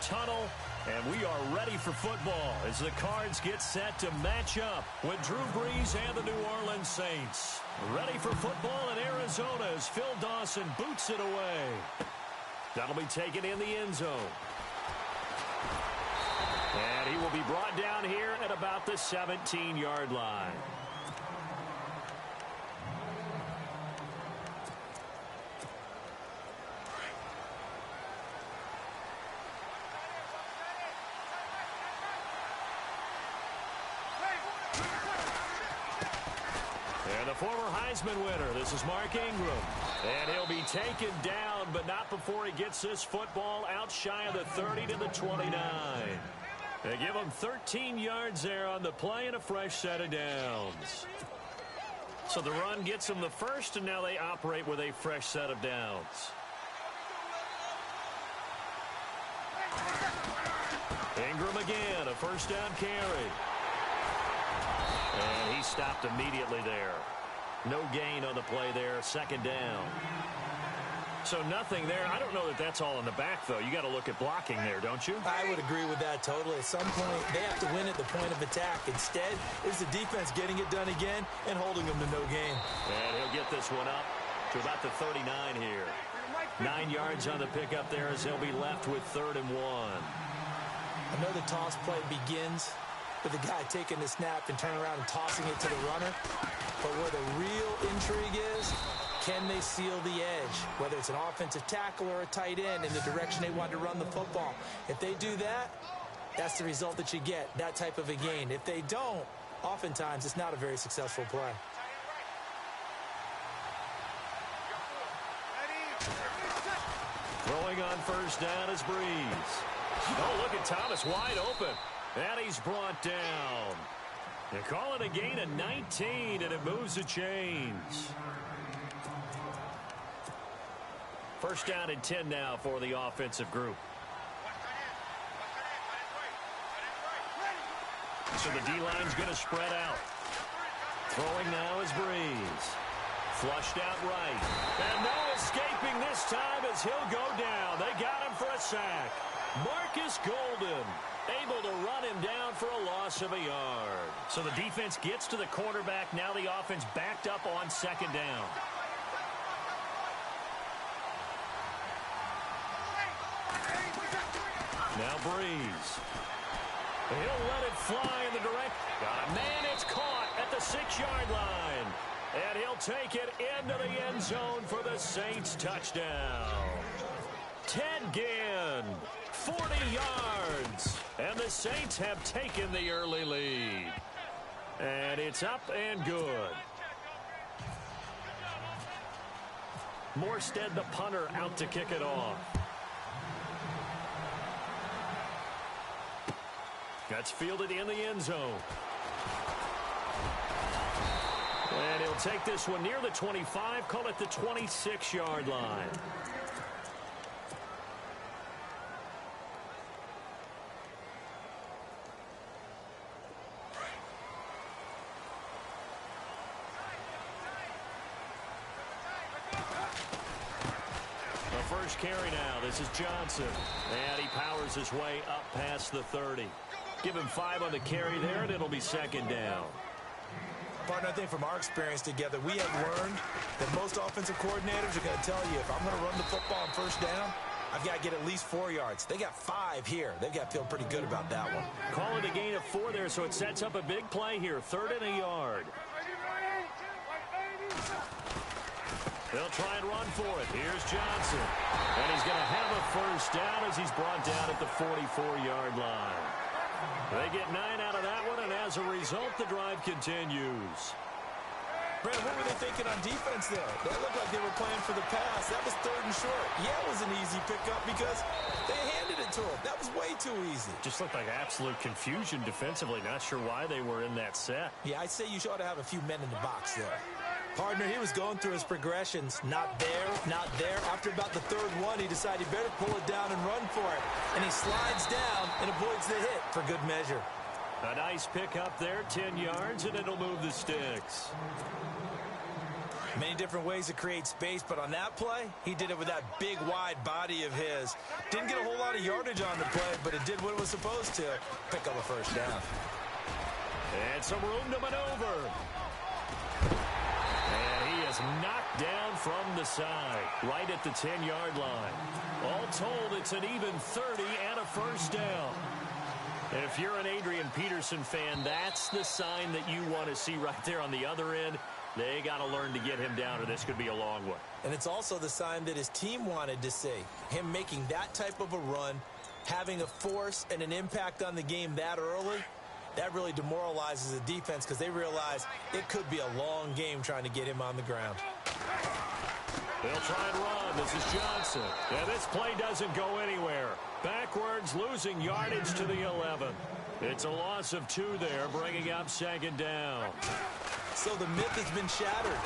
tunnel, and we are ready for football as the Cards get set to match up with Drew Brees and the New Orleans Saints. Ready for football in Arizona as Phil Dawson boots it away. That'll be taken in the end zone. And he will be brought down here at about the 17-yard line. And the former Heisman winner, this is Mark Ingram. And he'll be taken down, but not before he gets this football out shy of the 30 to the 29. They give him 13 yards there on the play and a fresh set of downs. So the run gets them the first, and now they operate with a fresh set of downs. Ingram again, a first down carry. And he stopped immediately there. No gain on the play there, second down. So nothing there. I don't know that that's all in the back, though. You got to look at blocking there, don't you? I would agree with that totally. At some point, they have to win at the point of attack. Instead, it's the defense getting it done again and holding them to no gain. And he'll get this one up to about the 39 here. 9 yards on the pickup there as they'll be left with 3rd and 1. I know the toss play begins with the guy taking the snap and turning around and tossing it to the runner. But where the real intrigue is, can they seal the edge? Whether it's an offensive tackle or a tight end in the direction they want to run the football. If they do that, that's the result that you get, that type of a gain. If they don't, oftentimes it's not a very successful play. Throwing on first down is Brees. Oh, look at Thomas wide open. And he's brought down. They call it a gain of 19, and it moves the chains. First down and 10 now for the offensive group. So the D-line's going to spread out. Throwing now is Brees. Flushed out right. And no escaping this time as he'll go down. They got him for a sack. Marcus Golden able to run him down for a loss of a yard. So the defense gets to the quarterback. Now the offense backed up on second down. Now Brees. He'll let it fly in the direct. Got a man, it's caught at the 6-yard line. And he'll take it into the end zone for the Saints touchdown. Ted Ginn, 40 yards. And the Saints have taken the early lead. And it's up and good. Morstead, the punter, out to kick it off. That's fielded in the end zone. And he'll take this one near the 25, call it the 26-yard line. The first carry now. This is Johnson. And he powers his way up past the 30. Give him 5 on the carry there, and it'll be second down. Partner, I think from our experience together, we have learned that most offensive coordinators are going to tell you, if I'm going to run the football on first down, I've got to get at least 4 yards. They got 5 here. They've got to feel pretty good about that one. Call it a gain of 4 there, so it sets up a big play here. 3rd and a yard. They'll try and run for it. Here's Johnson. And he's going to have a first down as he's brought down at the 44-yard line. They get 9 out of that one, and as a result, the drive continues. Brad, what were they thinking on defense there? They looked like they were playing for the pass. That was 3rd and short. Yeah, it was an easy pickup because they handed it to him. That was way too easy. Just looked like absolute confusion defensively. Not sure why they were in that set. Yeah, I'd say you ought to have a few men in the box there. Partner, he was going through his progressions. Not there, not there. After about the 3rd one, he decided he better pull it down and run for it. And he slides down and avoids the hit for good measure. A nice pick up there, 10 yards, and it'll move the sticks. Many different ways to create space, but on that play, he did it with that big, wide body of his. Didn't get a whole lot of yardage on the play, but it did what it was supposed to. Pick up a first down. And some room to maneuver. And he is knocked down from the side, right at the 10-yard line. All told, it's an even 30 and a first down. And if you're an Adrian Peterson fan, that's the sign that you want to see right there on the other end. They got to learn to get him down, or this could be a long one. And it's also the sign that his team wanted to see. Him making that type of a run, having a force and an impact on the game that early, that really demoralizes the defense because they realize it could be a long game trying to get him on the ground. They'll try and run. This is Johnson. And this play doesn't go anywhere. Backwards, losing yardage to the 11. It's a loss of 2 there, bringing up second down. So the myth has been shattered.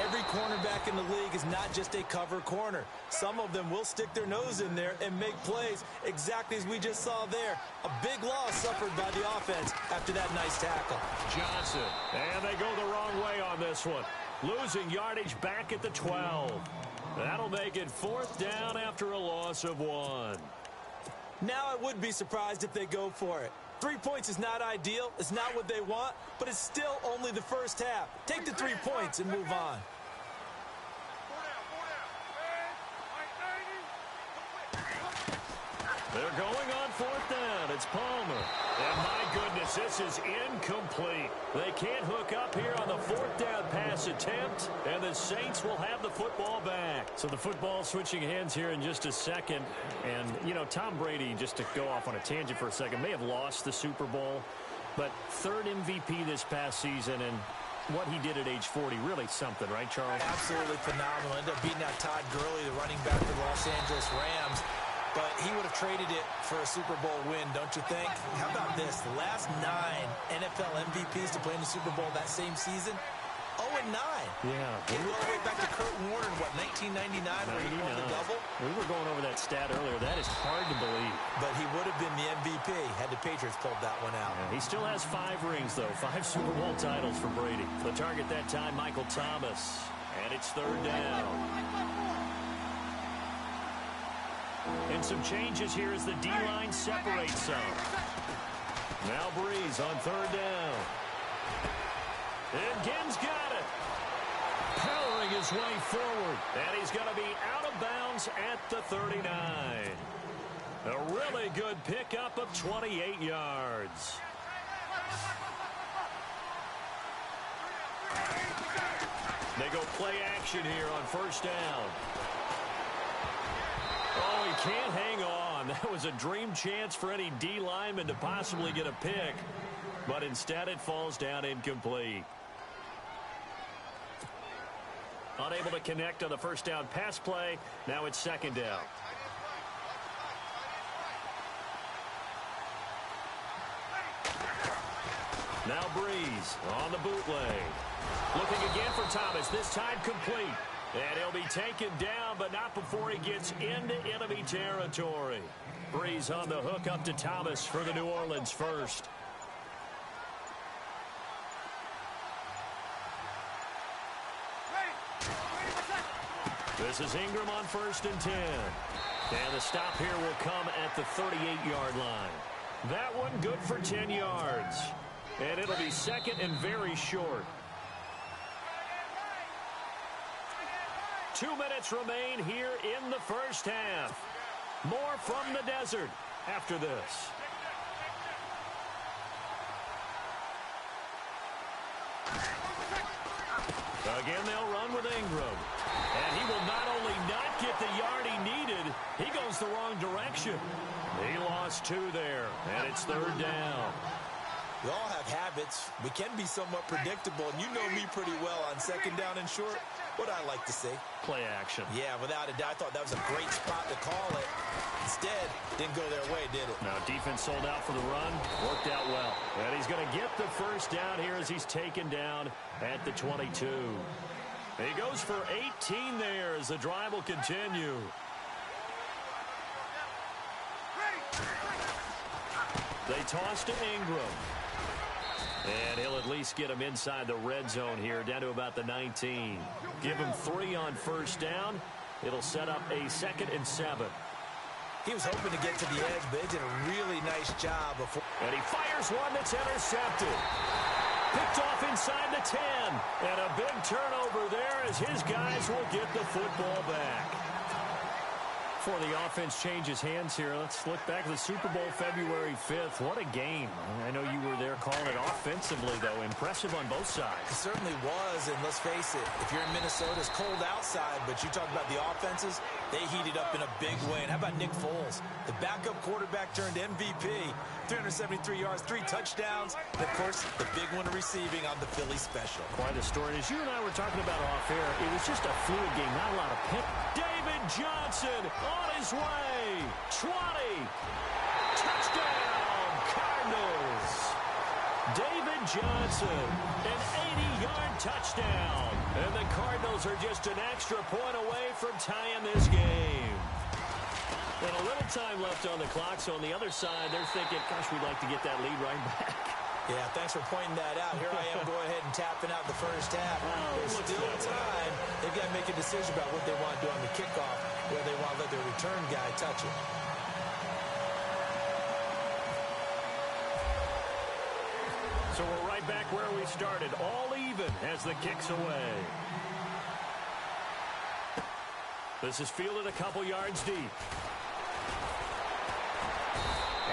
Every cornerback in the league is not just a cover corner. Some of them will stick their nose in there and make plays exactly as we just saw there. A big loss suffered by the offense after that nice tackle. Johnson, and they go the wrong way on this one. Losing yardage back at the 12. That'll make it 4th down after a loss of 1. Now I would be surprised if they go for it. 3 points is not ideal. It's not what they want, but it's still only the first half. Take the 3 points and move on. They're going on 4th down. It's Palmer. And my goodness, this is incomplete. They can't hook up here on the 4th down pass attempt, and the Saints will have the football back. So the football switching hands here in just a second. And, you know, Tom Brady, just to go off on a tangent for a second, may have lost the Super Bowl, but 3rd MVP this past season, and what he did at age 40, really something, right, Charles? Absolutely phenomenal. Ended up beating out Todd Gurley, the running back for the Los Angeles Rams. But he would have traded it for a Super Bowl win, don't you think? How about this? The last 9 NFL MVPs to play in the Super Bowl that same season, 0-9. Yeah. Came all the way back to Kurt Warner in, what, 1999, where he won the double? We were going over that stat earlier. That is hard to believe. But he would have been the MVP had the Patriots pulled that one out. Yeah, he still has 5 rings, though. 5 Super Bowl titles for Brady. The target that time, Michael Thomas. And it's 3rd down. And some changes here as the D-line separates some. Now Breeze on 3rd down. And Gibbs got it. Powering his way forward. And he's going to be out of bounds at the 39. A really good pickup of 28 yards. They go play action here on 1st down. Oh, he can't hang on. That was a dream chance for any D lineman to possibly get a pick. But instead it falls down incomplete. Unable to connect on the 1st down pass play. Now it's 2nd down. Now Breeze on the bootleg. Looking again for Thomas. This time complete. And he'll be taken down, but not before he gets into enemy territory. Breeze on the hook up to Thomas for the New Orleans 1st. This is Ingram on 1st and 10. And the stop here will come at the 38-yard line. That one good for 10 yards. And it'll be 2nd and very short. 2 minutes remain here in the 1st half. More from the desert after this. Again, they'll run with Ingram. And he will not only not get the yard he needed, he goes the wrong direction. He lost 2 there, and it's 3rd down. We all have habits. We can be somewhat predictable, and you know me pretty well on 2nd down and short. What I like to see. Play action. Yeah, without a doubt. I thought that was a great spot to call it. Instead, didn't go their way, did it? Now, defense sold out for the run. Worked out well. And he's going to get the 1st down here as he's taken down at the 22. He goes for 18 there as the drive will continue. They toss to Ingram. And he'll at least get him inside the red zone here, down to about the 19. Give him 3 on first down. It'll set up a 2nd and 7. He was hoping to get to the edge, but they did a really nice job before. And he fires one that's intercepted. Picked off inside the 10. And a big turnover there as his guys will get the football back. Before the offense changes hands here, let's look back at the Super Bowl February 5th. What a game. I know you were there calling it offensively, though. Impressive on both sides. It certainly was, and let's face it, if you're in Minnesota, it's cold outside, but you talk about the offenses, they heated up in a big way. And how about Nick Foles? The backup quarterback turned MVP, 373 yards, 3 touchdowns, and, of course, the big one receiving on the Philly special. Quite a story. As you and I were talking about off air, it was just a fluid game, not a lot of pick. David Johnson on his way. 20. Touchdown, Cardinals. David Johnson, an 80-yard touchdown. And the Cardinals are just an extra point away from tying this game. And a little time left on the clock, so on the other side, they're thinking, gosh, we'd like to get that lead right back. Yeah, thanks for pointing that out. Here I am going ahead and tapping out the first half. There's still time. They've got to make a decision about what they want to do on the kickoff, where they want to let their return guy touch it. So we're right back where we started, all even as the kick's away. This is fielded a couple yards deep.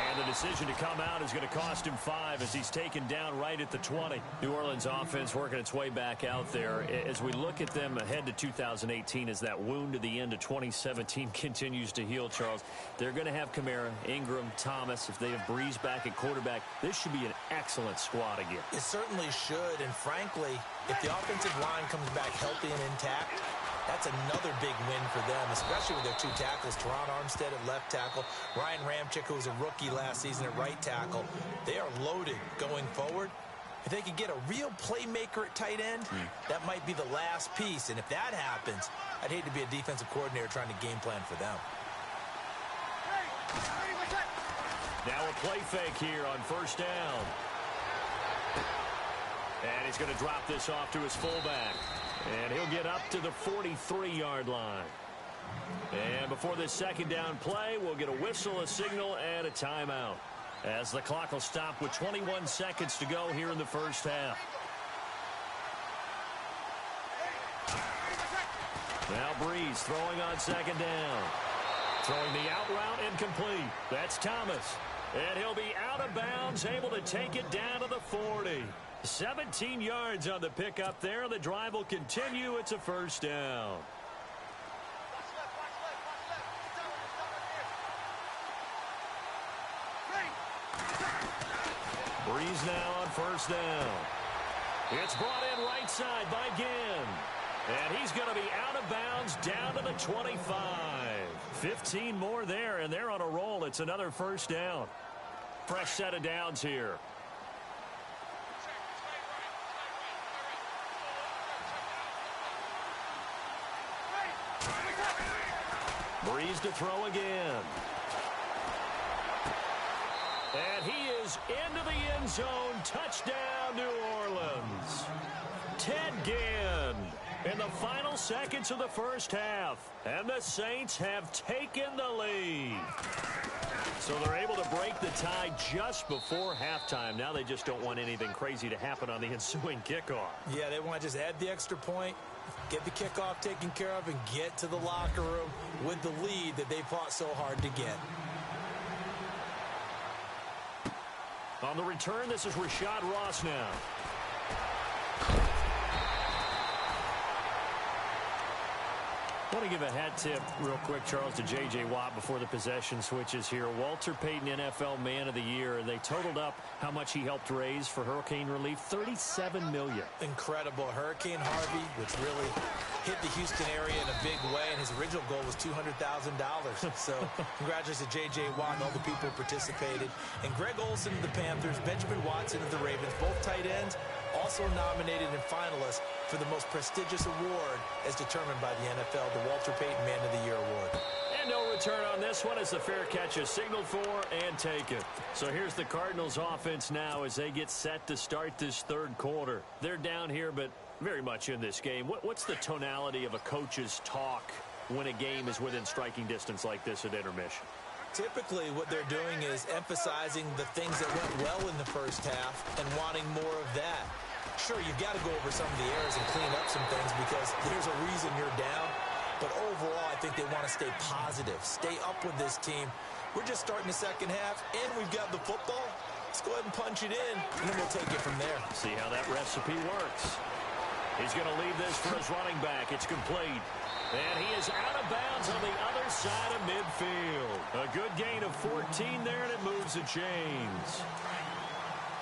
And the decision to come out is going to cost him 5 as he's taken down right at the 20. New Orleans offense working its way back out there. As we look at them ahead to 2018 as that wound to the end of 2017 continues to heal, Charles, they're going to have Kamara, Ingram, Thomas. If they have Breeze back at quarterback, this should be an excellent squad again. It certainly should, and frankly, if the offensive line comes back healthy and intact, that's another big win for them, especially with their 2 tackles, Teron Armstead at left tackle, Ryan Ramczyk, who was a rookie last season at right tackle. They are loaded going forward. If they could get a real playmaker at tight end, that might be the last piece. And if that happens, I'd hate to be a defensive coordinator trying to game plan for them. Now a play fake here on first down. And he's going to drop this off to his fullback. And he'll get up to the 43-yard line. And before this second down play, we'll get a whistle, a signal, and a timeout, as the clock will stop with 21 seconds to go here in the first half. Now Breeze throwing on second down. Throwing the out route incomplete. That's Thomas. And he'll be out of bounds, able to take it down to the 40. 17 yards on the pickup there. The drive will continue. It's a first down. Breeze now on first down. It's brought in right side by Ginn. And he's going to be out of bounds down to the 25. 15 more there, and they're on a roll. It's another first down. Fresh set of downs here. Breeze to throw again. And he is into the end zone. Touchdown, New Orleans. Ted Ginn in the final seconds of the first half. And the Saints have taken the lead. So they're able to break the tie just before halftime. Now they just don't want anything crazy to happen on the ensuing kickoff. Yeah, they want to just add the extra point, get the kickoff taken care of, and get to the locker room with the lead that they fought so hard to get. On the return, this is Rashad Ross now. I want to give a hat tip real quick, Charles, to J.J. Watt before the possession switches here. Walter Payton, NFL Man of the Year. They totaled up how much he helped raise for hurricane relief, $37 million. Incredible. Hurricane Harvey, which really hit the Houston area in a big way, and his original goal was $200,000. So congratulations to J.J. Watt and all the people who participated. And Greg Olsen of the Panthers, Benjamin Watson of the Ravens, both tight ends, also nominated and finalists for the most prestigious award as determined by the NFL, the Walter Payton Man of the Year Award. And no return on this one as the fair catch is signaled for and taken. So here's the Cardinals offense now as they get set to start this third quarter. They're down here, but very much in this game. What's the tonality of a coach's talk when a game is within striking distance like this at intermission? Typically, what they're doing is emphasizing the things that went well in the first half and wanting more of that. Sure, you've got to go over some of the errors and clean up some things because there's a reason you're down. But overall, I think they want to stay positive, stay up with this team. We're just starting the second half, and we've got the football. Let's go ahead and punch it in, and then we'll take it from there. See how that recipe works. He's going to leave this for his running back. It's complete. And he is out of bounds on the other side of midfield. A good gain of 14 there, and it moves the chains.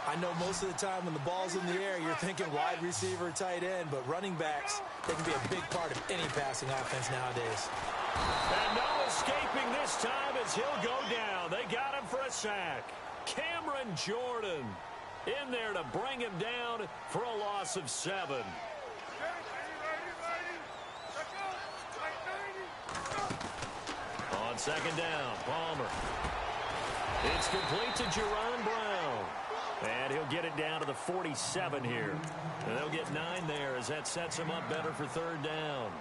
I know most of the time when the ball's in the air, you're thinking wide receiver, tight end, but running backs, they can be a big part of any passing offense nowadays. And no escaping this time as he'll go down. They got him for a sack. Cameron Jordan in there to bring him down for a loss of 7. On second down, Palmer. It's complete to Jerron Brown. And he'll get it down to the 47 here. And they'll get 9 there as that sets him up better for third down.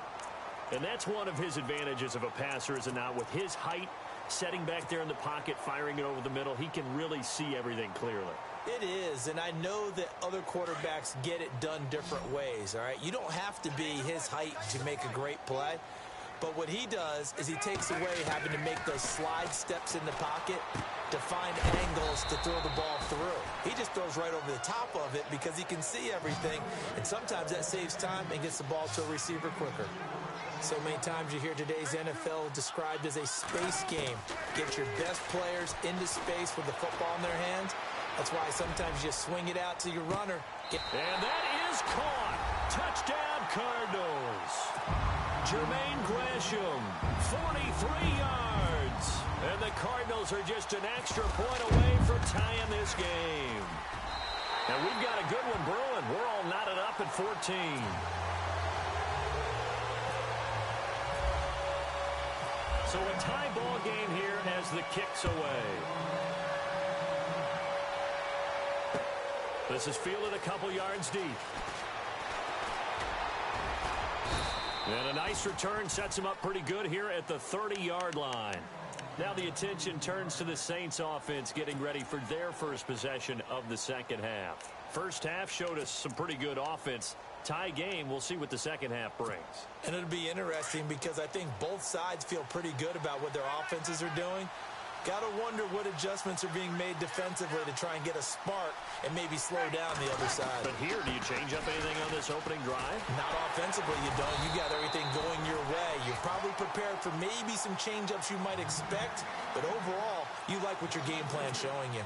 And that's one of his advantages of a passer, is it not? With his height, setting back there in the pocket, firing it over the middle, he can really see everything clearly. It is, and I know that other quarterbacks get it done different ways, all right? You don't have to be his height to make a great play. But what he does is he takes away having to make those slide steps in the pocket to find angles to throw the ball through. He just throws right over the top of it because he can see everything, and sometimes that saves time and gets the ball to a receiver quicker. So many times you hear today's NFL described as a space game. Get your best players into space with the football in their hands. That's why sometimes you swing it out to your runner. And that is caught. Touchdown, Cardinals. Jermaine Gresham, 43 yards. And the Cardinals are just an extra point away from tying this game. And we've got a good one brewing. We're all knotted up at 14. So a tie ball game here as the kick's away. This is fielded a couple yards deep. And a nice return sets him up pretty good here at the 30-yard line. Now the attention turns to the Saints offense getting ready for their first possession of the second half. First half showed us some pretty good offense. Tie game, we'll see what the second half brings. And it'll be interesting because I think both sides feel pretty good about what their offenses are doing. Got to wonder what adjustments are being made defensively to try and get a spark and maybe slow down the other side. But here, do you change up anything on this opening drive? Not offensively, you don't. You got everything going your way. You're probably prepared for maybe some change-ups you might expect, but overall, you like what your game plan's showing you.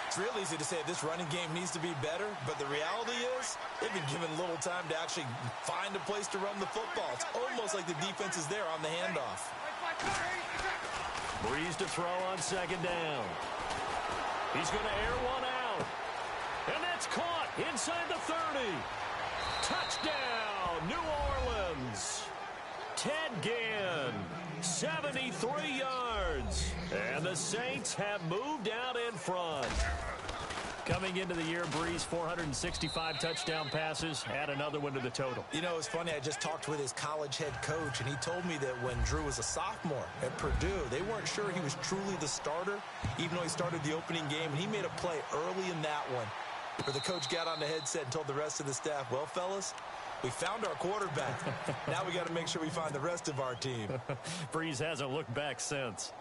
It's real easy to say this running game needs to be better, but the reality is they've been given little time to actually find a place to run the football. It's almost like the defense is there on the handoff. Breeze to throw on second down. He's going to air one out. And that's caught inside the 30. Touchdown, New Orleans. Ted Ginn, 73 yards. And the Saints have moved out in front. Coming into the year, Breeze, 465 touchdown passes. Add another one to the total. You know, it's funny. I just talked with his college head coach, and he told me that when Drew was a sophomore at Purdue, they weren't sure he was truly the starter, even though he started the opening game, and he made a play early in that one where the coach got on the headset and told the rest of the staff, well, fellas, we found our quarterback. Now we got to make sure we find the rest of our team. Breeze hasn't looked back since.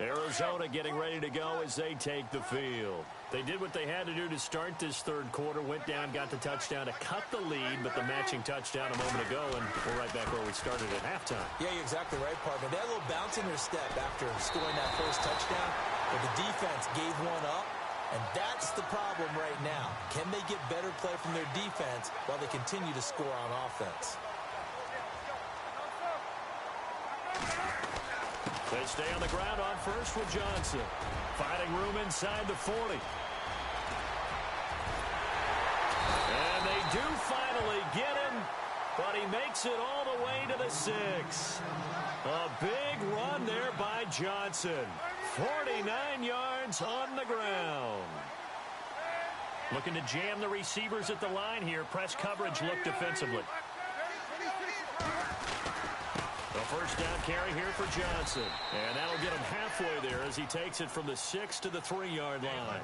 Arizona getting ready to go as they take the field. They did what they had to do to start this third quarter, went down, got the touchdown to cut the lead, but the matching touchdown a moment ago, and we're right back where we started at halftime. Yeah, you're exactly right, partner. They had a little bounce in their step after scoring that first touchdown, but the defense gave one up, and that's the problem right now. Can they get better play from their defense while they continue to score on offense? They stay on the ground on first with Johnson. Finding room inside the 40. And they do finally get him, but he makes it all the way to the 6. A big run there by Johnson. 49 yards on the ground. Looking to jam the receivers at the line here. Press coverage look defensively. The first down carry here for Johnson. And that'll get him halfway there as he takes it from the 6 to the 3-yard line.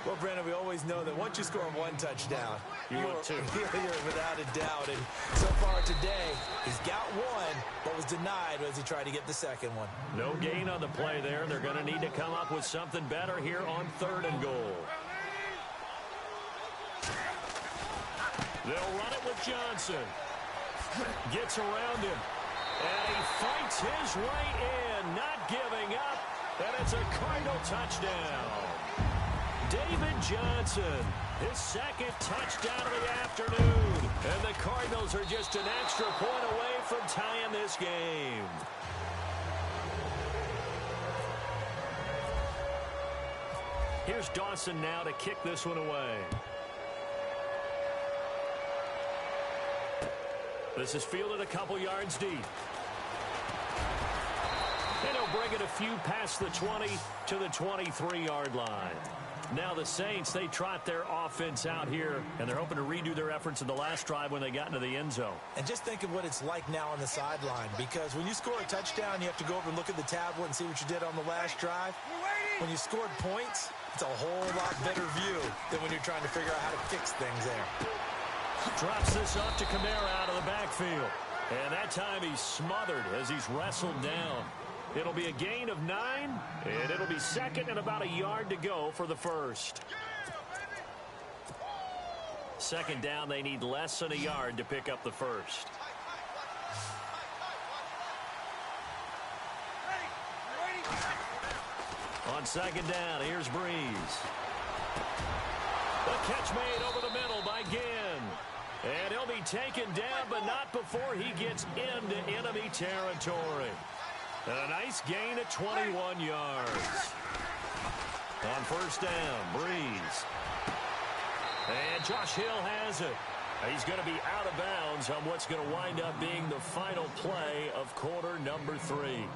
Well, Brandon, we always know that once you score one touchdown, you're without a doubt. And so far today, he's got one, but was denied as he tried to get the second one. No gain on the play there. They're going to need to come up with something better here on 3rd and goal. They'll run it with Johnson. Gets around him. And he fights his way in, not giving up. And it's a Cardinal touchdown. David Johnson, his second touchdown of the afternoon. And the Cardinals are just an extra point away from tying this game. Here's Dawson now to kick this one away. This is fielded a couple yards deep. And he'll bring it a few past the 20 to the 23-yard line. Now the Saints, they trot their offense out here, and they're hoping to redo their efforts in the last drive when they got into the end zone. And just think of what it's like now on the sideline, because when you score a touchdown, you have to go over and look at the tablet and see what you did on the last drive. When you scored points, it's a whole lot better view than when you're trying to figure out how to fix things there. Drops this off to Kamara out of the backfield. And that time he's smothered as he's wrestled down. It'll be a gain of 9, and it'll be 2nd and about a yard to go for the first. 2nd down, they need less than a yard to pick up the first. On 2nd down, here's Breeze. The catch made over the middle by Ginn. And he'll be taken down, but not before he gets into enemy territory. A nice gain at 21 yards. On 1st down, Breeze. And Josh Hill has it. He's going to be out of bounds on what's going to wind up being the final play of quarter number 3.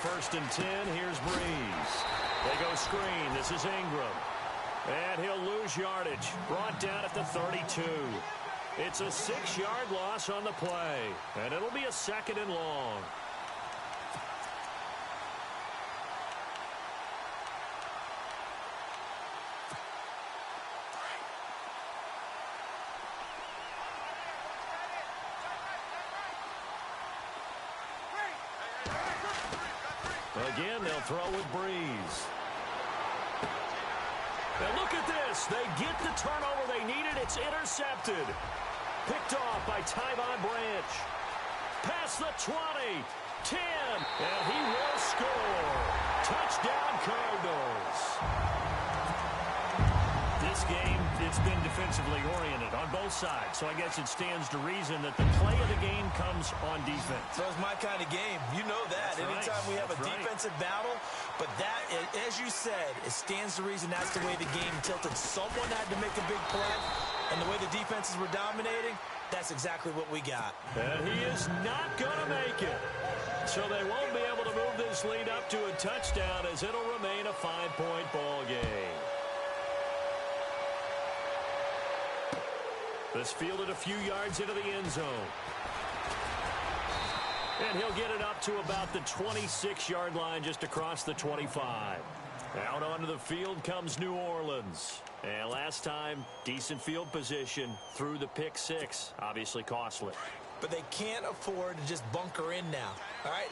First and 10, here's Breeze. They go screen. This is Ingram. And he'll lose yardage. Brought down at the 32. It's a 6-yard loss on the play. And it'll be a 2nd and long. Again, they'll throw with Breeze. And look at this. They get the turnover they needed. It's intercepted. Picked off by Tyvon Branch. Past the 20. 10. And he will score. Touchdown, Cardinals. This game, it's been defensively oriented on both sides. So I guess it stands to reason that the play of the game comes on defense. So it's my kind of game. You know that. Anytime we have a defensive battle, but that, as you said, it stands to reason that's the way the game tilted. Someone had to make a big play, and the way the defenses were dominating, that's exactly what we got. And he is not going to make it. So they won't be able to move this lead up to a touchdown as it'll remain a 5-point ball game. This fielded a few yards into the end zone. And he'll get it up to about the 26-yard line just across the 25. Out onto the field comes New Orleans. And last time, decent field position through the pick 6. Obviously costly. But they can't afford to just bunker in now. All right,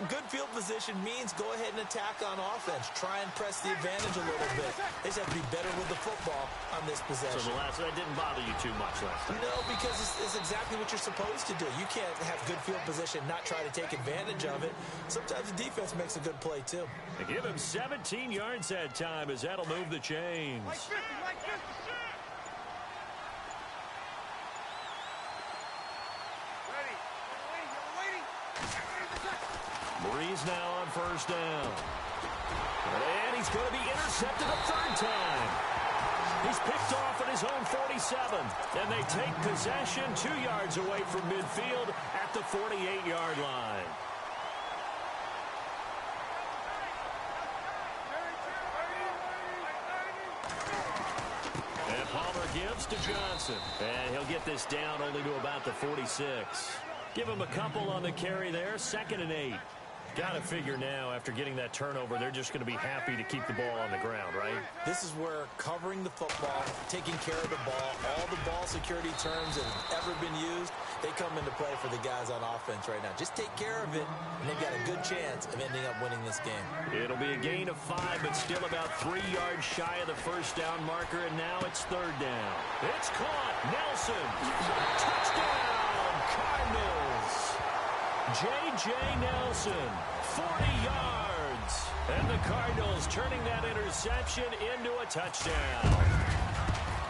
good field position means go ahead and attack on offense. Try and press the advantage a little bit. They just have to be better with the football on this possession. So that didn't bother you too much last time? No, because it's exactly what you're supposed to do. You can't have good field position, not try to take advantage of it. Sometimes the defense makes a good play, too. They give him 17 yards that time as that'll move the chains. Breeze now on first down. And he's going to be intercepted a third time. He's picked off at his own 47. And they take possession 2 yards away from midfield at the 48-yard line. And Palmer gives to Johnson. And he'll get this down only to about the 46. Give him a couple on the carry there. 2nd and 8. Got to figure now, after getting that turnover, they're just going to be happy to keep the ball on the ground, right? This is where covering the football, taking care of the ball, all the ball security terms that have ever been used, they come into play for the guys on offense right now. Just take care of it, and they've got a good chance of ending up winning this game. It'll be a gain of 5, but still about 3 yards shy of the first down marker, and now it's 3rd down. It's caught. Nelson. Touchdown, Cardinals. J.J. Nelson, 40 yards. And the Cardinals turning that interception into a touchdown.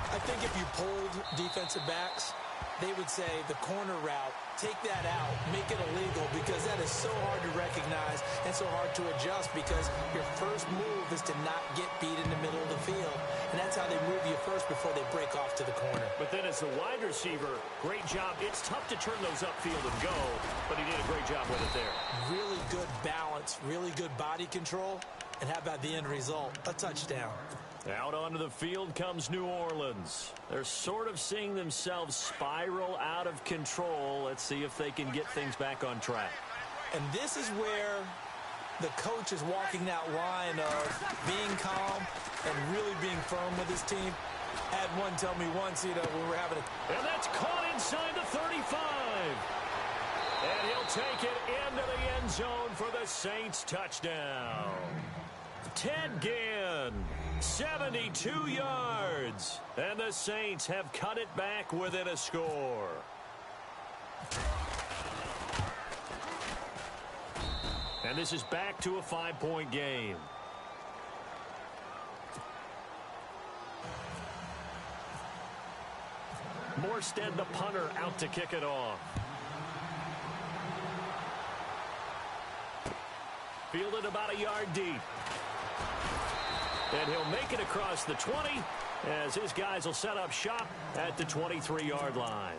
I think if you polled defensive backs, they would say the corner route, take that out, make it illegal, because that is so hard to recognize and so hard to adjust, because your first move is to not get beat in the middle of the field. And that's how they move you first before they break off to the corner. But then as the wide receiver, great job. It's tough to turn those upfield and go, but he did a great job with it there. Really good balance, really good body control, and how about the end result? A touchdown. Out onto the field comes New Orleans. They're sort of seeing themselves spiral out of control. Let's see if they can get things back on track. And this is where the coach is walking that line of being calm and really being firm with his team. I had one tell me once, when we're having a... And that's caught inside the 35. And he'll take it into the end zone for the Saints touchdown. Ted Ginn, 72 yards. And the Saints have cut it back within a score. And this is back to a 5-point game. Morstead, the punter, out to kick it off. Fielded about a yard deep. And he'll make it across the 20 as his guys will set up shop at the 23-yard line.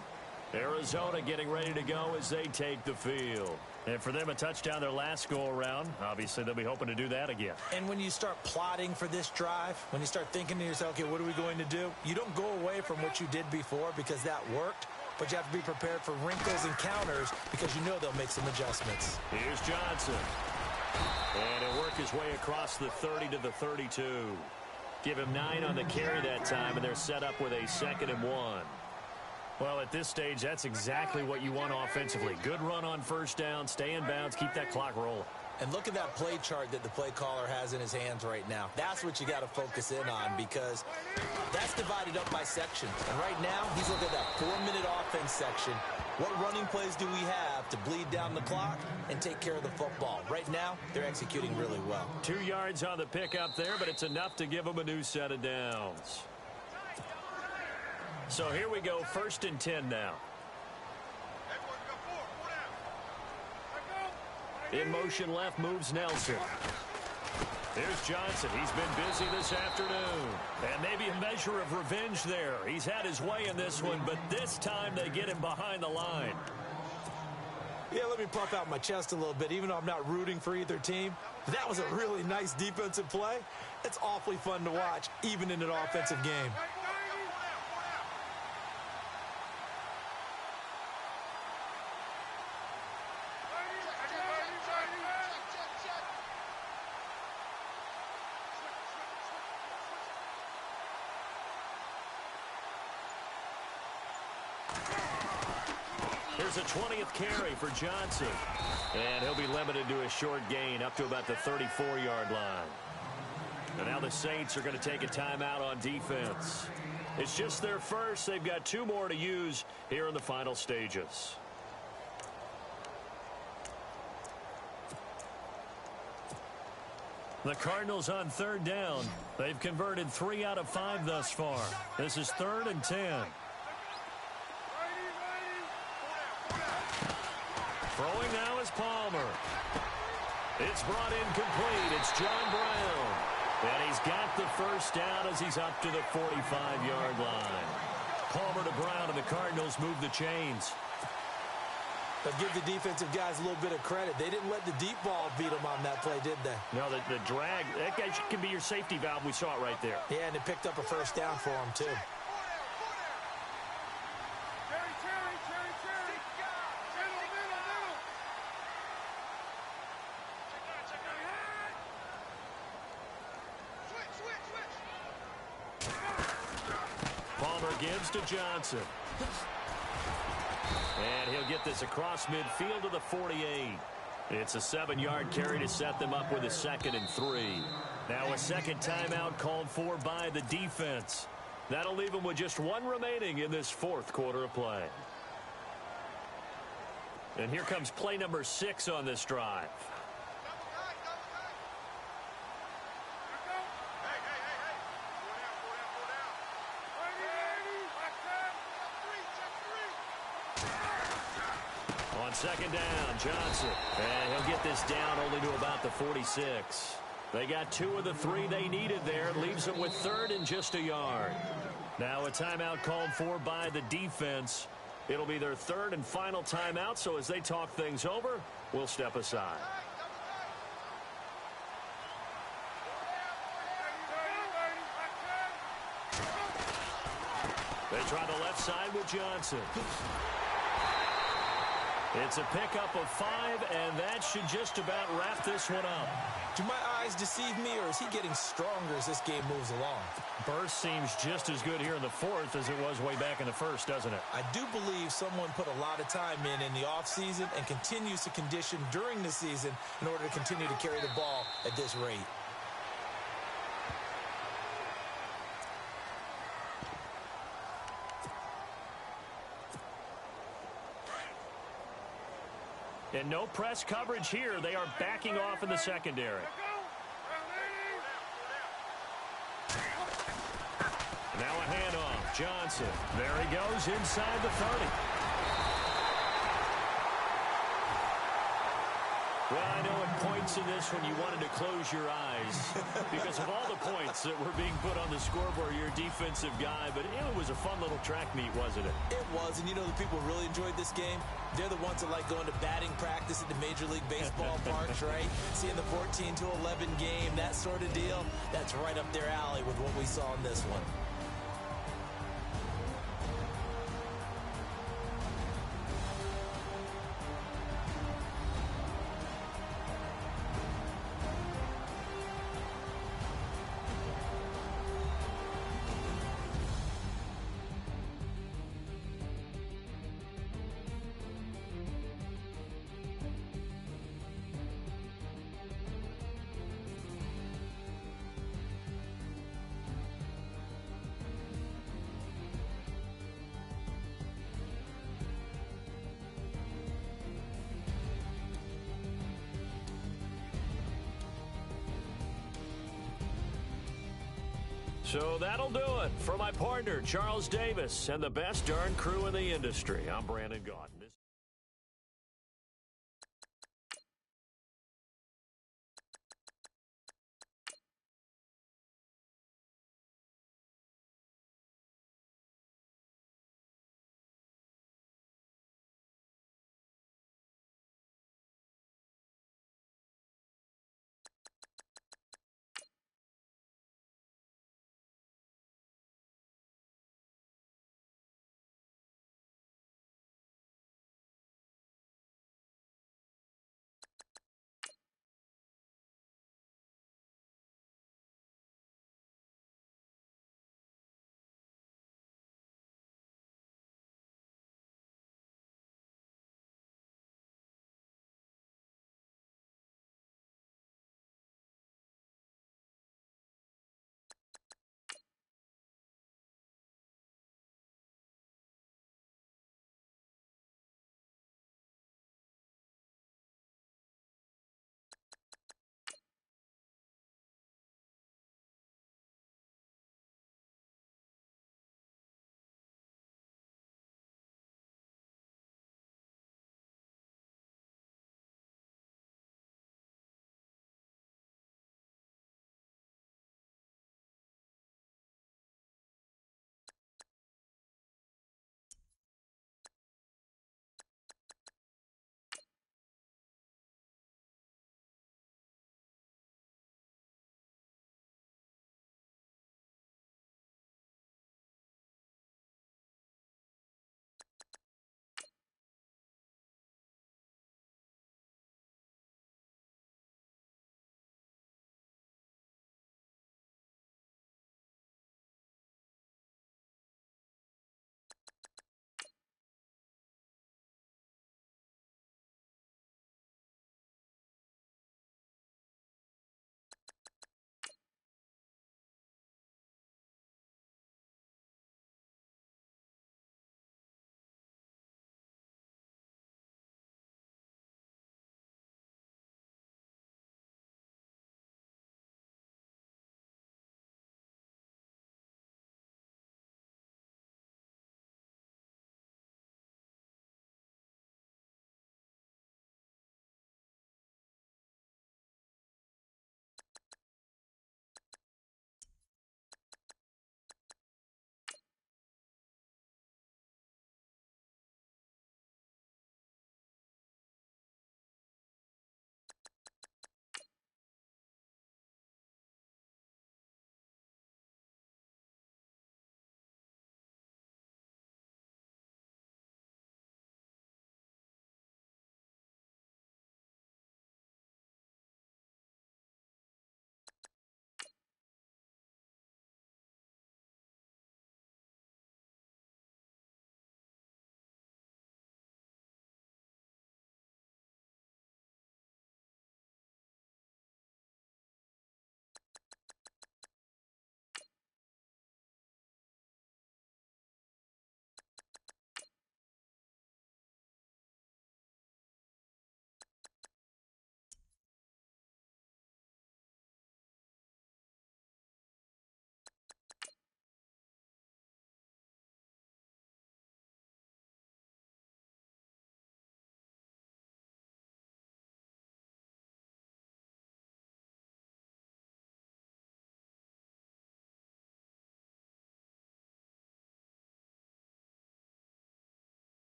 Arizona getting ready to go as they take the field. And for them, a touchdown their last go-around. Obviously, they'll be hoping to do that again. And when you start plotting for this drive, when you start thinking to yourself, okay, what are we going to do? You don't go away from what you did before because that worked, but you have to be prepared for wrinkles and counters because you know they'll make some adjustments. Here's Johnson. And he'll work his way across the 30 to the 32. Give him 9 on the carry that time, and they're set up with a 2nd and 1. Well, at this stage, that's exactly what you want offensively. Good run on first down, stay in bounds, keep that clock rolling. And look at that play chart that the play caller has in his hands right now. That's what you got to focus in on because that's divided up by sections. And right now, he's looking at that 4-minute offense section. What running plays do we have to bleed down the clock and take care of the football? Right now, they're executing really well. 2 yards on the pickup there, but it's enough to give them a new set of downs. So here we go, 1st and 10 now. In motion left moves Nelson. Here's Johnson. He's been busy this afternoon. And maybe a measure of revenge there. He's had his way in this one, but this time they get him behind the line. Yeah, let me puff out my chest a little bit, even though I'm not rooting for either team. That was a really nice defensive play. It's awfully fun to watch, even in an offensive game. Here's a 20th carry for Johnson. And he'll be limited to a short gain up to about the 34-yard line. And now the Saints are going to take a timeout on defense. It's just their first. They've got 2 more to use here in the final stages. The Cardinals on 3rd down. They've converted 3 out of 5 thus far. This is 3rd and 10. Throwing now is Palmer. It's brought in complete. It's John Brown. And he's got the first down as he's up to the 45-yard line. Palmer to Brown, and the Cardinals move the chains. But give the defensive guys a little bit of credit. They didn't let the deep ball beat them on that play, did they? No, the drag, that guy can be your safety valve. We saw it right there. Yeah, and it picked up a first down for him, too. Palmer gives to Johnson. And he'll get this across midfield to the 48. It's a 7-yard carry to set them up with a 2nd and 3. Now a second timeout called for by the defense. That'll leave them with just one remaining in this 4th quarter of play. And here comes play number 6 on this drive. On second down, Johnson. And he'll get this down only to about the 46. They got 2 of the 3 they needed there. Leaves them with 3rd and just a yard. Now a timeout called for by the defense. It'll be their 3rd and final timeout, so as they talk things over, we'll step aside. They try the left side with Johnson. It's a pickup of 5, and that should just about wrap this one up. Do my eyes deceive me, or is he getting stronger as this game moves along? Burst seems just as good here in the 4th as it was way back in the 1st, doesn't it? I do believe someone put a lot of time in the offseason and continues to condition during the season in order to continue to carry the ball at this rate. And no press coverage here. They are backing off in the secondary. Now a handoff. Johnson. There he goes inside the 30. Well, I know at points in this when you wanted to close your eyes because of all the points that were being put on the scoreboard, you're a defensive guy, but it was a fun little track meet, wasn't it? It was, and you know the people who really enjoyed this game? They're the ones that like going to batting practice at the Major League Baseball parks, right? Seeing the 14-11 game, that sort of deal, that's right up their alley with what we saw in this one. So that'll do it for my partner, Charles Davis, and the best darn crew in the industry. I'm Brandon Gaudin.